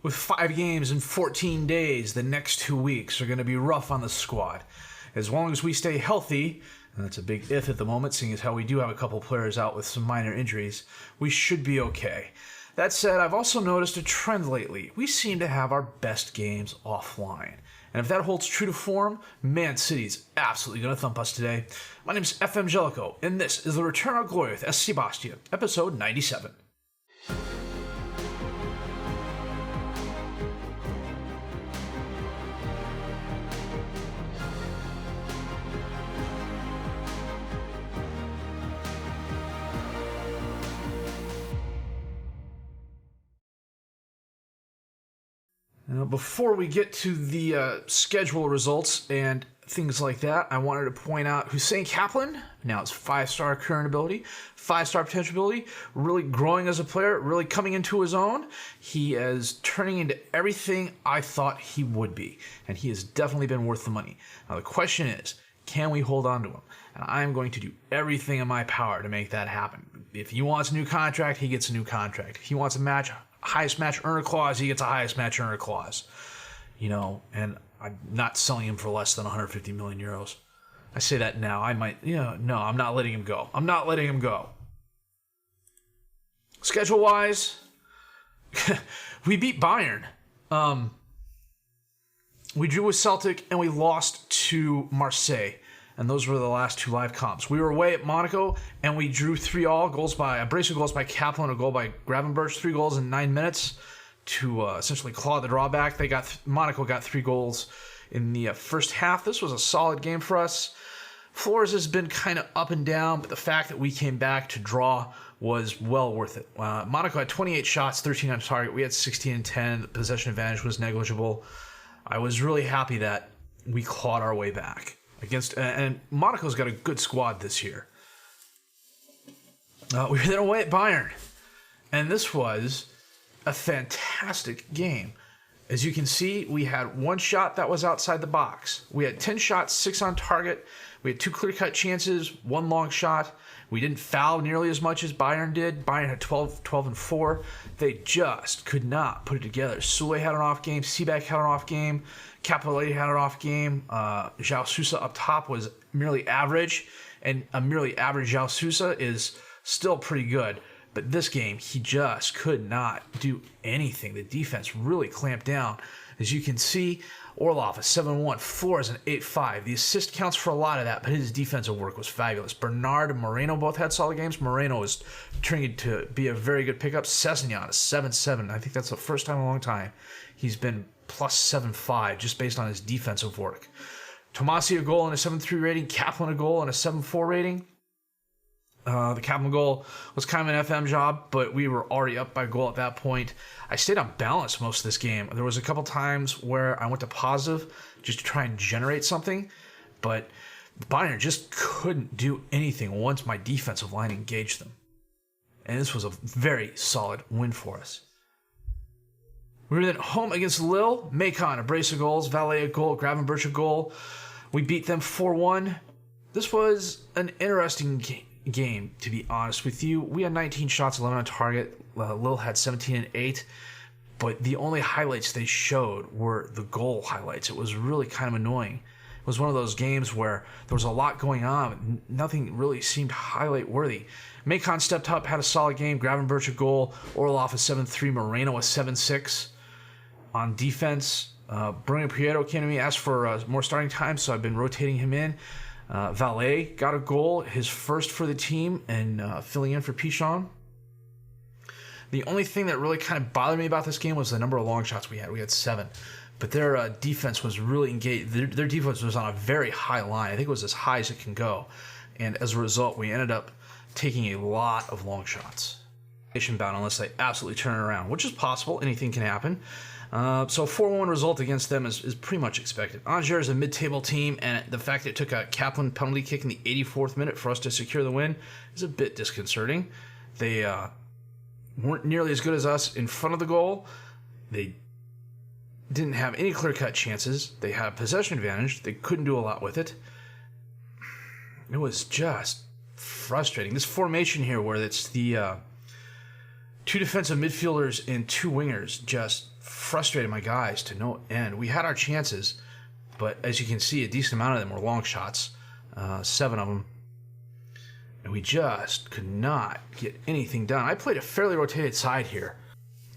With 5 games in 14 days, the next 2 weeks are going to be rough on the squad. As long as we stay healthy, and that's a big if at the moment, seeing as how we do have a couple players out with some minor injuries, we should be okay. That said, I've also noticed a trend lately. We seem to have our best games offline. And if that holds true to form, Man City's absolutely going to thump us today. My name is FM19, and this is the Return of Gloria with SC Bastia, episode 97. Before we get to the schedule results and things like that, I wanted to point out Hussein Kaplan. Now it's 5-star current ability, 5-star potential ability, really growing as a player, really coming into his own. He is turning into everything I thought he would be, and he has definitely been worth the money. Now the question is, can we hold on to him? And I'm going to do everything in my power to make that happen. If he wants a new contract, he gets a new contract. If he wants a highest match earner clause, he gets a highest match earner clause. And I'm not selling him for less than 150 million euros. I say that now. No, I'm not letting him go. I'm not letting him go. Schedule-wise, we beat Bayern. We drew with Celtic, and we lost to Marseille. And those were the last 2 live comps. We were away at Monaco, and we drew 3-3, a brace of goals by Kaplan, a goal by Gravenberch, 3 goals in 9 minutes to essentially claw the drawback. Monaco got 3 goals in the first half. This was a solid game for us. Flores has been kind of up and down, but the fact that we came back to draw was well worth it. Monaco had 28 shots, 13 on target. We had 16 and 10. The possession advantage was negligible. I was really happy that we clawed our way back. And Monaco's got a good squad this year. We were then away at Bayern, and this was a fantastic game. As you can see, we had 1 shot that was outside the box. We had 10 shots, 6 on target. We had 2 clear-cut chances, 1 long shot. We didn't foul nearly as much as Bayern did. Bayern had 12 and 4. They just could not put it together. Sule had an off game. Seaback had an off game. Capelletti had an off game. João Sousa up top was merely average. And a merely average João Sousa is still pretty good. But this game, he just could not do anything. The defense really clamped down. As you can see, Orlov a 7-1, Flores an 8-5. The assist counts for a lot of that, but his defensive work was fabulous. Bernard and Moreno both had solid games. Moreno is turning to be a very good pickup. Sessegnon is 7-7. I think that's the first time in a long time he's been plus 7-5 just based on his defensive work. Tomasi a goal and a 7-3 rating. Kaplan a goal and a 7-4 rating. The Kaplan goal was kind of an FM job, but we were already up by a goal at that point. I stayed on balance most of this game. There was a couple times where I went to positive just to try and generate something, but Bayern just couldn't do anything once my defensive line engaged them. And this was a very solid win for us. We were then home against Lille. Macon, a brace of goals. Valet a goal. Gravenberch a goal. We beat them 4-1. This was an interesting game, to be honest with you. We had 19 shots, 11 on target. Lille had 17 and 8. But the only highlights they showed were the goal highlights. It was really kind of annoying. It was one of those games where there was a lot going on, but nothing really seemed highlight worthy. Macon stepped up, had a solid game. Gravenberch a goal. Orlov a 7-3. Moreno a 7-6. On defense, Bruno Prieto came to me, asked for more starting time, so I've been rotating him in. Valet got a goal, his first for the team, and filling in for Pichon. The only thing that really kind of bothered me about this game was the number of long shots we had. We had 7. But their defense was really engaged. Their defense was on a very high line. I think it was as high as it can go. And as a result, we ended up taking a lot of long shots. Bound unless they absolutely turn it around, which is possible. Anything can happen. So 4-1 result against them is pretty much expected. Angers is a mid-table team, and the fact that it took a Kaplan penalty kick in the 84th minute for us to secure the win is a bit disconcerting. They weren't nearly as good as us in front of the goal. They didn't have any clear-cut chances. They had a possession advantage. They couldn't do a lot with it. It was just frustrating. This formation here where it's the Two defensive midfielders and two wingers just frustrated my guys to no end. We had our chances, but as you can see, a decent amount of them were long shots, 7 of them. And we just could not get anything done. I played a fairly rotated side here.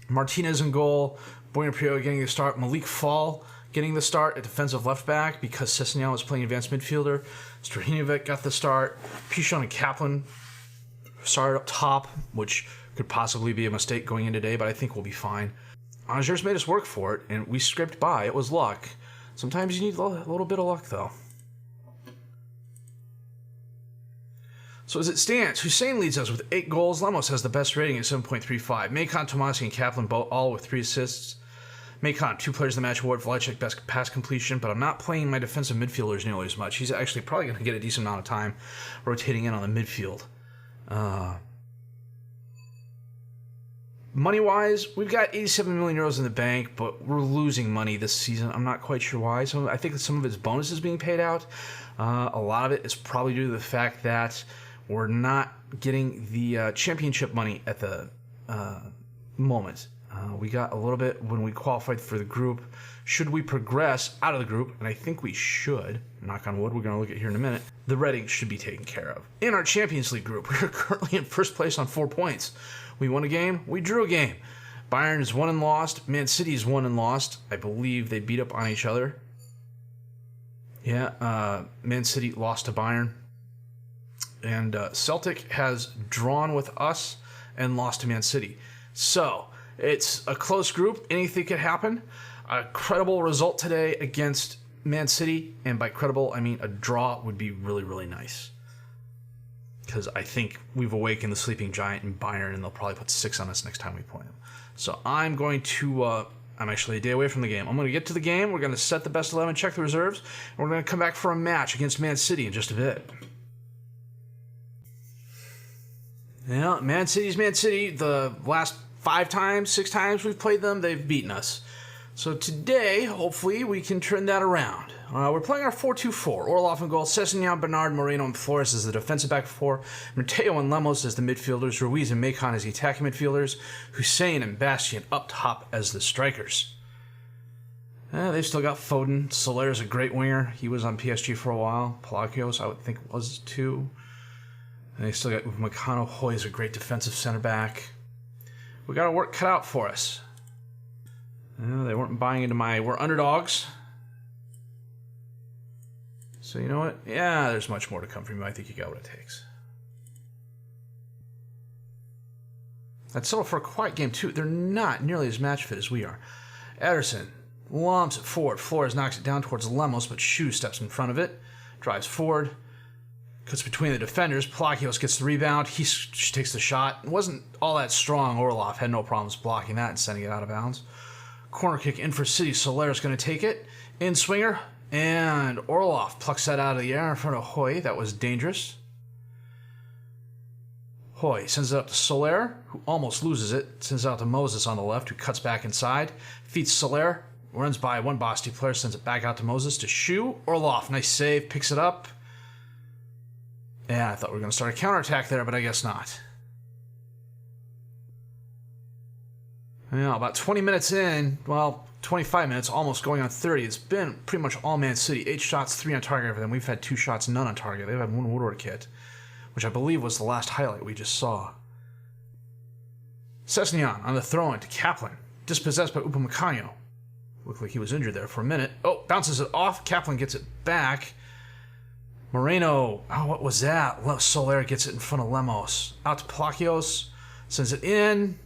Martinez in goal, Boyer Prio getting the start, Malik Fall getting the start at defensive left back because Sessignon was playing advanced midfielder. Strahinovic got the start. Pichon and Kaplan started up top, which could possibly be a mistake going in today, but I think we'll be fine. Angers made us work for it, and we scraped by. It was luck. Sometimes you need a little bit of luck, though. So as it stands, Hussein leads us with 8 goals. Lemos has the best rating at 7.35. Macon, Tomasi, and Kaplan both all with 3 assists. Macon, 2 players of the match award. Vlasic, best pass completion, but I'm not playing my defensive midfielders nearly as much. He's actually probably going to get a decent amount of time rotating in on the midfield. Money-wise, we've got 87 million euros in the bank, but we're losing money this season. I'm not quite sure why. I think that some of it's bonuses being paid out. A lot of it is probably due to the fact that we're not getting the championship money at the moment. We got a little bit when we qualified for the group. Should we progress out of the group, and I think we should, knock on wood, we're going to look at here in a minute, the Reading should be taken care of. In our Champions League group, we're currently in first place on 4 points. We won a game, we drew a game. Bayerns won and lost. Man City's won and lost. I believe they beat up on each other. Yeah, Man City lost to Bayern. And Celtic has drawn with us and lost to Man City. So, it's a close group. Anything could happen. A credible result today against Man City, and by credible, I mean a draw would be really, really nice. Because I think we've awakened the sleeping giant in Bayern, and they'll probably put 6 on us next time we play them. So I'm going to, I'm actually a day away from the game. I'm going to get to the game, we're going to set the best 11, check the reserves, and we're going to come back for a match against Man City in just a bit. Yeah, Man City's Man City. The last 6 times we've played them, they've beaten us. So today, hopefully, we can turn that around. We're playing our 4-2-4. Orloff in goal, Sessignon, Bernard, Moreno, and Flores as the defensive back 4. Mateo and Lemos as the midfielders. Ruiz and Macon as the attacking midfielders. Hussein and Bastia up top as the strikers. They've still got Foden. Soler's a great winger. He was on PSG for a while. Palacios, I would think, was too. And they still got Upamecano. Hoy's a great defensive center back. We got our work cut out for us. They weren't buying into we're underdogs. So you know what? Yeah, there's much more to come from you. I think you got what it takes. I'd settle for a quiet game too. They're not nearly as match fit as we are. Ederson lumps it forward. Flores knocks it down towards Lemos, but Shu steps in front of it. Drives forward. Cuts between the defenders. Palacios gets the rebound. He takes the shot. It wasn't all that strong. Orloff had no problems blocking that and sending it out of bounds. Corner kick in for City. Soler's going to take it. In swinger. And Orloff plucks that out of the air in front of Hoy. That was dangerous. Hoy sends it up to Soler, who almost loses it. Sends it out to Moses on the left, who cuts back inside. Feeds Soler. Runs by one Bastia player. Sends it back out to Moses to Shu. Orloff, nice save. Picks it up. Yeah, I thought we were going to start a counterattack there, but I guess not. Yeah, about 20 minutes in, well, 25 minutes, almost going on 30. It's been pretty much all Man City. 8 shots, 3 on target for them. We've had 2 shots, none on target. They've had 1 Woodward hit, which I believe was the last highlight we just saw. Sessignon on the throw-in to Kaplan. Dispossessed by Upamecano. Looked like he was injured there for a minute. Oh, bounces it off. Kaplan gets it back. Moreno, what was that? Soler gets it in front of Lemos. Out to Palacios, sends it in,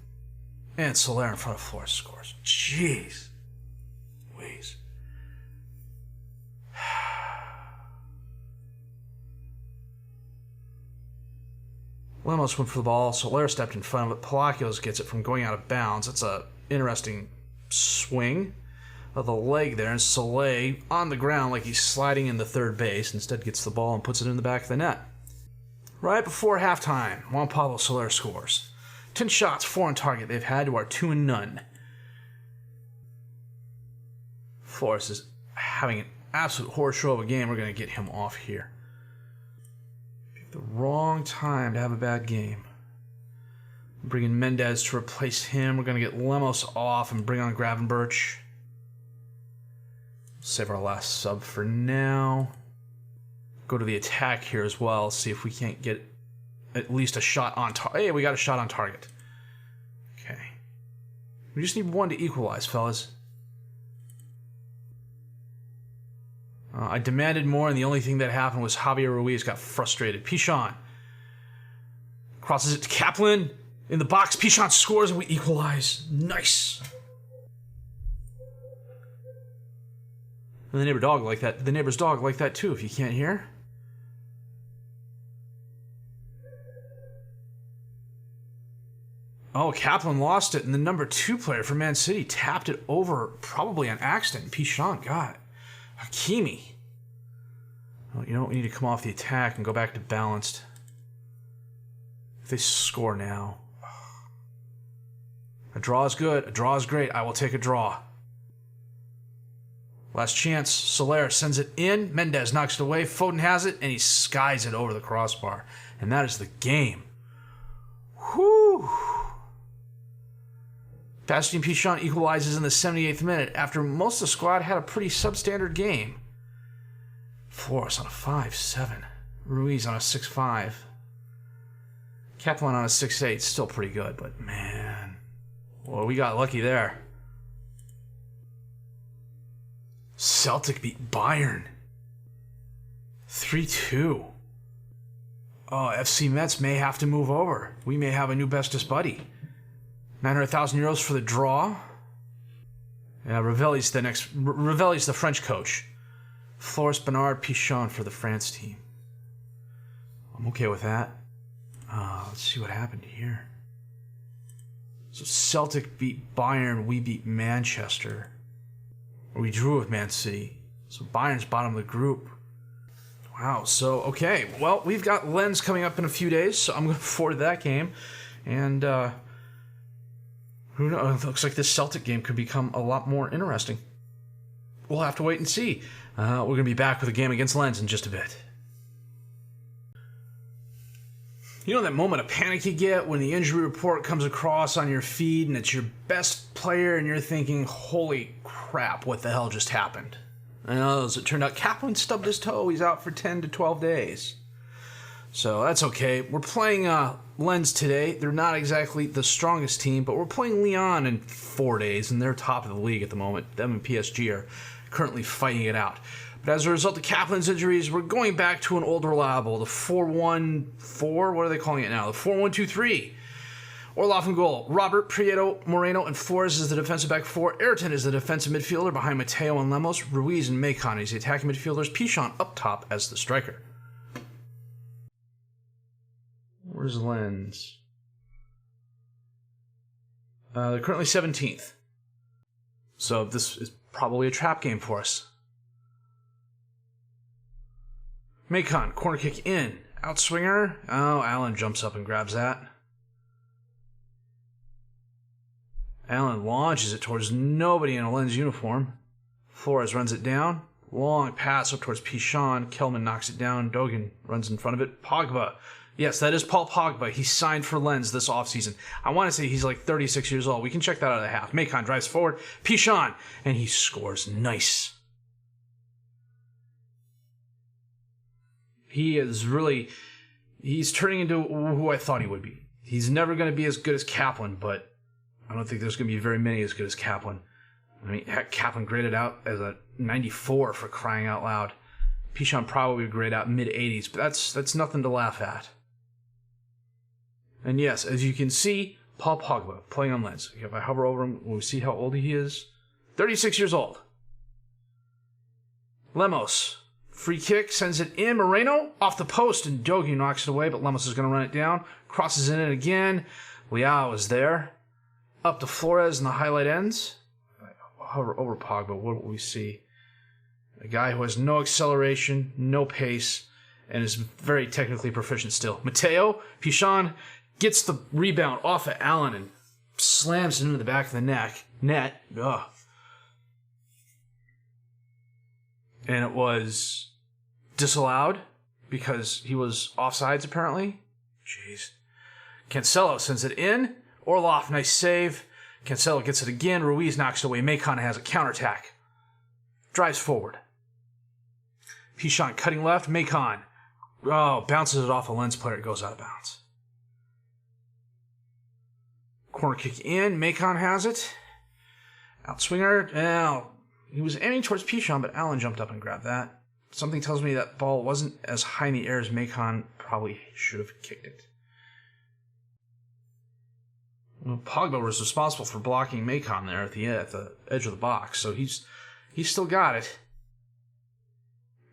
and Soler in front of Flores scores. Jeez. Please. Lemos went for the ball. Soler stepped in front of it. Palacios gets it from going out of bounds. That's an interesting swing of the leg there, and Soler on the ground like he's sliding into third base. Instead gets the ball and puts it in the back of the net. Right before halftime, Juan Pablo Soler scores. 10 shots, 4 on target. They've had to our 2 and none. Flores is having an absolute horror show of a game. We're going to get him off here. Pick the wrong time to have a bad game. Bring in Mendez to replace him. We're going to get Lemos off and bring on Gravenberch. Save our last sub for now. Go to the attack here as well. See if we can't get at least a shot on target. Hey, we got a shot on target. Okay. We just need one to equalize, fellas. I demanded more, and the only thing that happened was Javier Ruiz got frustrated. Pichon crosses it to Kaplan. In the box, Pichon scores, and we equalize. Nice. And the neighbor's dog like that too, if you can't hear. Oh, Kaplan lost it, and the number 2 player for Man City tapped it over, probably on accident. Pichon got it. Hakimi. Well, you know what? We need to come off the attack and go back to balanced. If they score now. A draw is good. A draw is great. I will take a draw. Last chance. Soler sends it in. Mendez knocks it away. Foden has it, and he skies it over the crossbar. And that is the game. Whew. Bastia Pichon equalizes in the 78th minute after most of the squad had a pretty substandard game. Flores on a 5-7. Ruiz on a 6-5. Kaplan on a 6-8. Still pretty good, but man. Well, we got lucky there. Celtic beat Bayern 3-2. Oh, FC Metz may have to move over. We may have a new bestest buddy. 900,000 euros for the draw. Yeah, Ravelli's the French coach. Flores, Bernard, Pichon for the France team. I'm okay with that. Let's see what happened here. So Celtic beat Bayern, we beat Manchester. We drew with Man City. So Bayern's bottom of the group. Wow, so, okay. Well, we've got Lens coming up in a few days, so I'm looking forward to that game. And, who knows? It looks like this Celtic game could become a lot more interesting. We'll have to wait and see. We're going to be back with a game against Lens in just a bit. You know that moment of panic you get when the injury report comes across on your feed and it's your best player and you're thinking, holy crap, what the hell just happened? And as it turned out, Kaplan stubbed his toe. He's out for 10 to 12 days. So that's okay. We're playing Lens today. They're not exactly the strongest team, but we're playing Lyon in 4 days, and they're top of the league at the moment. Them and PSG are currently fighting it out. But as a result of Kaplan's injuries, we're going back to an old reliable, the 4-1-4. What are they calling it now? The 4-1-2-3. Orloff in goal. Robert, Prieto, Moreno, and Flores is the defensive back four. Arent is the defensive midfielder behind Mateo and Lemos. Ruiz and Macon is the attacking midfielders. Pichon up top as the striker. Where's Lens? They're currently 17th. So this is probably a trap game for us. Macon, corner kick in. Outswinger. Oh, Allen jumps up and grabs that. Allen launches it towards nobody in a Lens uniform. Flores runs it down. Long pass up towards Pichon. Kelman knocks it down. Dogan runs in front of it. Pogba. Yes, that is Paul Pogba. He signed for Lens this offseason. I want to say he's like 36 years old. We can check that out of the half. Macon drives forward. Pichon. And he scores. Nice. He is really... He's turning into who I thought he would be. He's never going to be as good as Kaplan, but I don't think there's going to be very many as good as Kaplan. I mean, heck, Kaplan graded out as a 94 for crying out loud. Pichon probably would grade out mid-80s, but that's nothing to laugh at. And yes, as you can see, Paul Pogba playing on Lens. If I hover over him, we'll see how old he is. 36 years old. Lemos. Free kick, sends it in. Moreno off the post, and Dogi knocks it away, but Lemos is going to run it down. Crosses in it again. Liao is there. Up to Flores, and the highlight ends. Hover over Pogba, what will we see? A guy who has no acceleration, no pace, and is very technically proficient still. Mateo, Pichon gets the rebound off of Allen and slams it into the back of the net. Ugh. And it was disallowed because he was offsides, apparently. Jeez. Cancelo sends it in. Orloff, nice save. Cancelo gets it again. Ruiz knocks it away. Macon has a counterattack. Drives forward. Pichon cutting left. Macon. Oh, bounces it off a Lens player. It goes out of bounds. Corner kick in. Macon has it. Outswinger. Now, he was aiming towards Pichon, but Allen jumped up and grabbed that. Something tells me that ball wasn't as high in the air as Macon probably should have kicked it. Well, Pogba was responsible for blocking Macon there at the edge of the box, so he's still got it.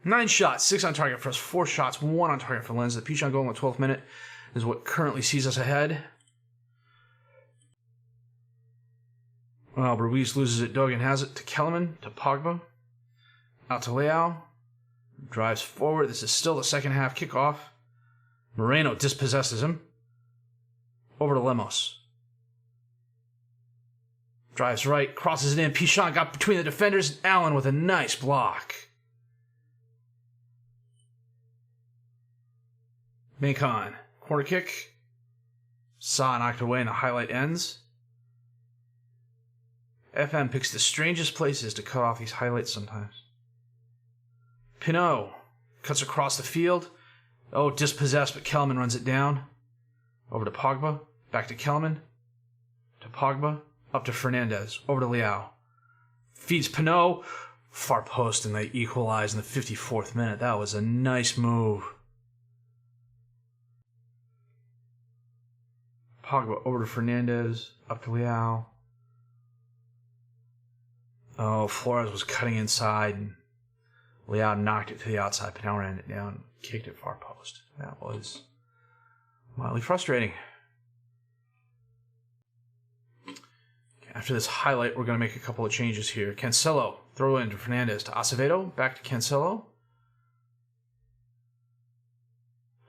9 shots, 6 on target for us, 4 shots, 1 on target for Lens. The Pichon goal in the 12th minute is what currently sees us ahead. Well, Ruiz loses it. Dogan has it to Kellerman, to Pogba. Out to Leao. Drives forward. This is still the second half kickoff. Moreno dispossesses him. Over to Lemos. Drives right, crosses it in. Pichon got between the defenders. Allen with a nice block. Macon. Corner kick. Sa knocked away and the highlight ends. FM picks the strangest places to cut off these highlights sometimes. Pinot cuts across the field. Oh, dispossessed, but Kellerman runs it down. Over to Pogba. Back to Kellerman. To Pogba. Up to Fernandez. Over to Leao. Feeds Pinot. Far post, and they equalize in the 54th minute. That was a nice move. Pogba over to Fernandez. Up to Leao. Oh, Flores was cutting inside, and Leao knocked it to the outside. Pinot ran it down, kicked it far post. That was mildly frustrating. After this highlight, we're going to make a couple of changes here. Cancelo, throw in to Fernandez, to Acevedo, back to Cancelo.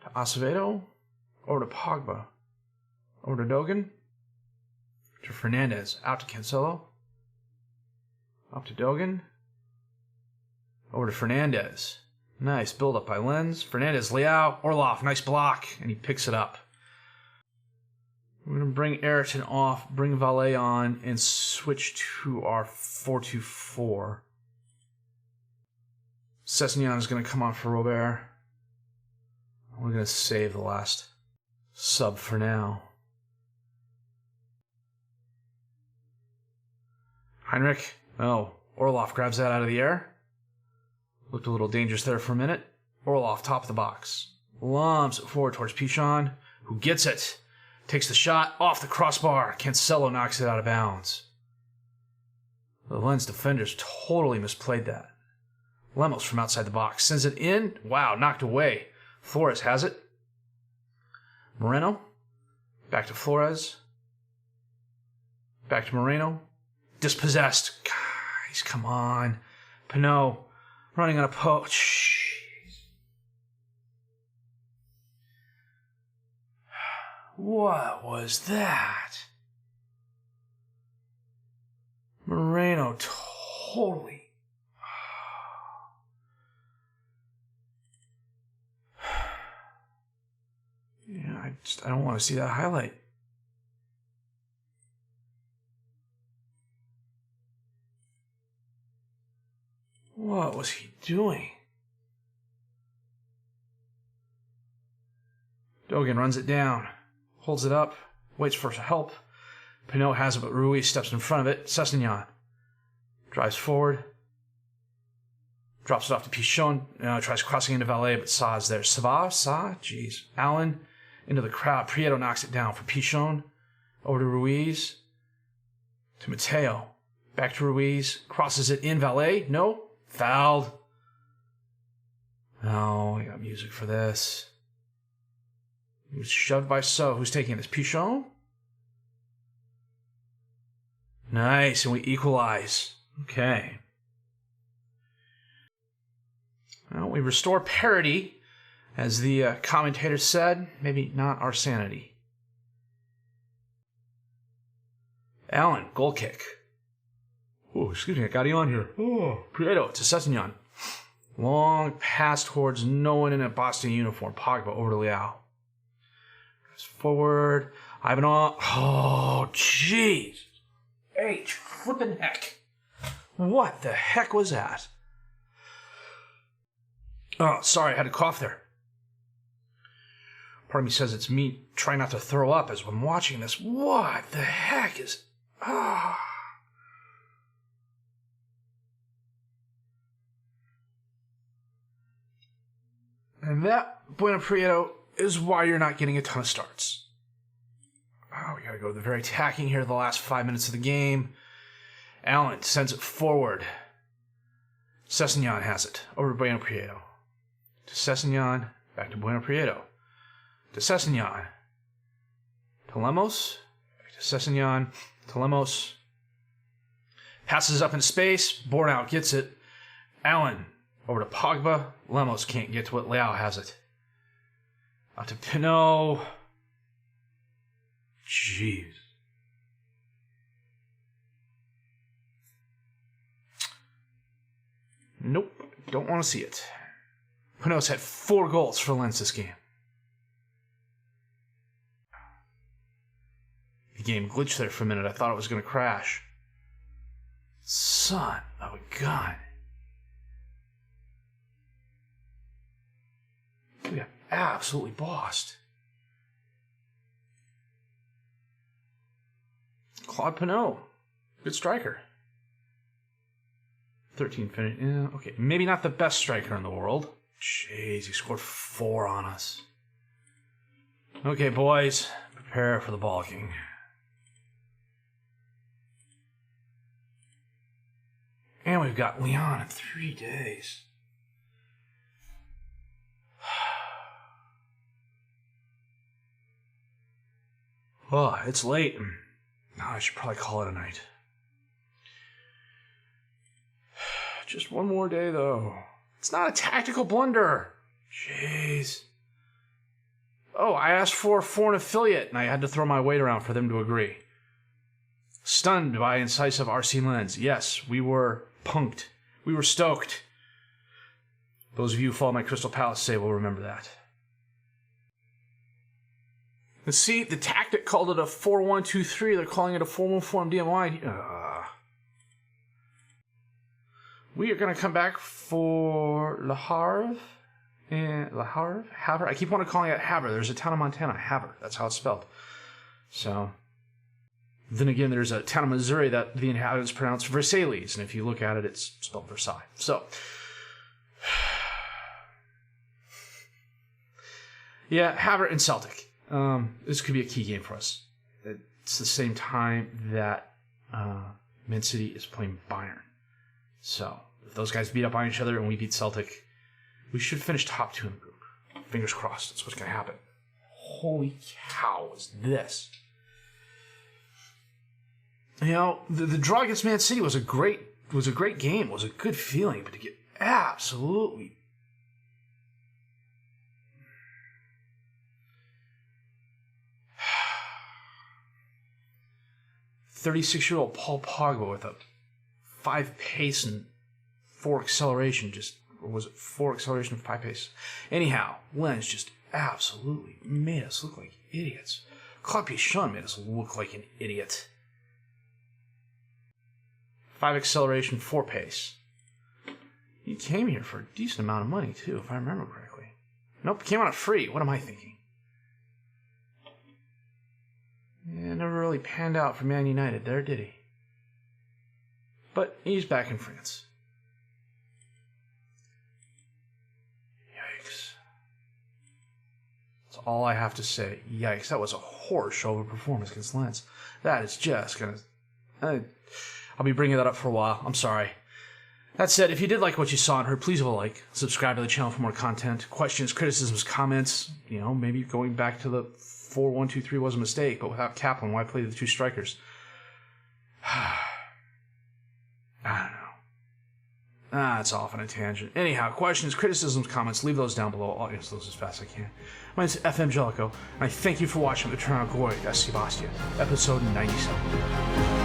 To Acevedo, over to Pogba. Over to Dogan. To Fernandez, out to Cancelo. Up to Dogan. Over to Fernandez. Nice build up by Lens. Fernandez, Leao, Orloff, nice block, and he picks it up. We're going to bring Arent off, bring Valet on, and switch to our 4-2-4. Sessegnon is going to come on for Robert. We're going to save the last sub for now. Heinrich. Oh, Orloff grabs that out of the air. Looked a little dangerous there for a minute. Orloff, top of the box. Lumps it forward towards Pichon, who gets it. Takes the shot off the crossbar. Cancelo knocks it out of bounds. The Lens defenders totally misplayed that. Lemos from outside the box sends it in. Wow, knocked away. Flores has it. Moreno. Back to Flores. Back to Moreno. Dispossessed. Guys, come on. Pinot running on a poach. What was that? Moreno totally. Yeah, I don't want to see that highlight. What was he doing? Dogan runs it down. Holds it up, waits for help. Pinot has it, but Ruiz steps in front of it. Sessegnon drives forward. Drops it off to Pichon. Tries crossing into Valet, but Sa's there. Sa? Jeez. Allen into the crowd. Prieto knocks it down for Pichon. Over to Ruiz. To Mateo. Back to Ruiz. Crosses it in Valet. No. Fouled. Oh, I got music for this. He was shoved by So. Who's taking this? Pichon? Nice, and we equalize. Okay. Well, we restore parity, as the commentator said. Maybe not our sanity. Allen, goal kick. Oh, excuse me, I got you on here. Oh, Prieto to Sessegnon. Long pass towards no one in a Bastia uniform. Pogba over to Leao. Forward. Ivan on. Oh, jeez. H flippin' heck. What the heck was that? Oh, sorry, I had a cough there. Part of me says it's me trying not to throw up as I'm watching this. What the heck is... Ah. And that, Bueno Prieto, is why you're not getting a ton of starts. Oh, we gotta go to the very attacking here the last 5 minutes of the game. Allen sends it forward. Sessignon has it. Over to Bueno Prieto. To Sessignon. Back to Bueno Prieto. To Sessignon. To Lemos. Back to Sessignon. To Lemos. Passes up in space. Bornau gets it. Allen. Over to Pogba. Lemos can't get to it. Leao has it. Out to Pinot. Jeez. Nope. Don't want to see it. Pinot's had 4 goals for Lens this game. The game glitched there for a minute. I thought it was going to crash. Son of a gun. We got absolutely bossed. Claude Pinot. Good striker. 13 finish. Yeah, okay, maybe not the best striker in the world. Jeez, he scored 4 on us. Okay, boys. Prepare for the balking. And we've got Lyon in 3 days. Oh, it's late. No, I should probably call it a night. Just one more day, though. It's not a tactical blunder. Jeez. Oh, I asked for a foreign affiliate, and I had to throw my weight around for them to agree. Stunned by incisive Marseilles and Lens. Yes, we were punked. We were stoked. Those of you who follow my Crystal Palace say will remember that. And see, the tactic called it a 4-1-2-3. They're calling it a 4-1-4 DMY. We are going to come back for Le Havre. And Le Havre? Havre? I keep wanting to call it Havre. There's a town in Montana, Havre. That's how it's spelled. So, then again, there's a town in Missouri that the inhabitants pronounce Versailles. And if you look at it, it's spelled Versailles. So, yeah, Havre and Celtic. This could be a key game for us. It's the same time that Man City is playing Bayern. So, if those guys beat up on each other and we beat Celtic, we should finish top 2 in the group. Fingers crossed. That's what's going to happen. Holy cow, is this? You know, the draw against Man City was a great game. It was a good feeling, but to get absolutely 36-year-old Paul Pogba with a 5 pace and 4 acceleration, or was it 4 acceleration and 5 pace? Anyhow, Lens just absolutely made us look like idiots. Claude Pichon made us look like an idiot. 5 acceleration, 4 pace. He came here for a decent amount of money, too, if I remember correctly. Nope, came on it free. What am I thinking? Yeah, never really panned out for Man United there, did he? But he's back in France. Yikes. That's all I have to say. Yikes, that was a horror show of a performance against Lens. That is just gonna... I'll be bringing that up for a while. I'm sorry. That said, if you did like what you saw and heard, please leave a like. Subscribe to the channel for more content. Questions, criticisms, comments. You know, maybe going back to the 4-1-2-3 was a mistake, but without Kaplan, why play the 2 strikers? I don't know. It's off on a tangent. Anyhow, questions, criticisms, comments, leave those down below. I'll answer those as fast as I can. My name is FM Jellico, and I thank you for watching the Ritornu Gloria, SC Bastia, episode 97.